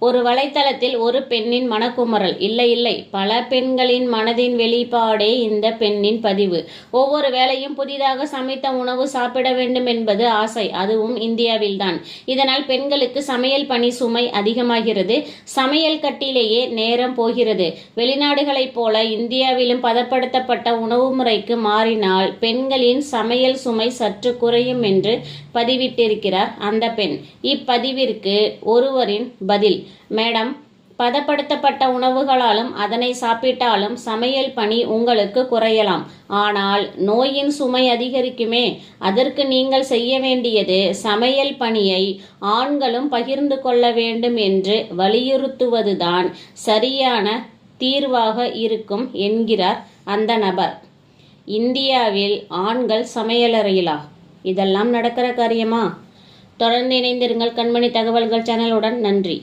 ஒரு வலைத்தளத்தில் ஒரு பெண்ணின் மனக்குமறல். இல்லை, பல பெண்களின் மனதின் வெளிப்பாடே இந்த பெண்ணின் பதிவு. ஒவ்வொரு வேளையும் புதிதாக சமைத்த உணவு சாப்பிட வேண்டும் என்பது ஆசை, அதுவும் இந்தியாவில்தான். இதனால் பெண்களுக்கு சமையல் பணி சுமை அதிகமாகிறது. சமையல் கட்டிலேயே நேரம் போகிறது. வெளிநாடுகளைப் போல இந்தியாவிலும் பதப்படுத்தப்பட்ட உணவு முறைக்கு மாறினால் பெண்களின் சமையல் சுமை சற்று குறையும் என்று பதிவிட்டிருக்கிறார் அந்த பெண். இப்பதிவிற்கு ஒருவரின் பதில்: மேடம், பதப்படுத்தப்பட்ட உணவுகளாலும் அதனை சாப்பிட்டாலும் சமையல் பணி உங்களுக்கு குறையலாம். ஆனால் நோயின் சுமை அதிகரிக்குமே. அதற்கு நீங்கள் செய்ய வேண்டியது சமையல் பணியை ஆண்களும் பகிர்ந்து கொள்ள வேண்டும் என்று வலியுறுத்துவதுதான் சரியான தீர்வாக இருக்கும் என்கிறார் அந்த நபர். இந்தியாவில் ஆண்கள் சமையலறையிலா? இதெல்லாம் நடக்கிற காரியமா? தொடர்ந்து இணைந்திருங்கள் கண்மணி தகவல்கள் சேனலுடன். நன்றி.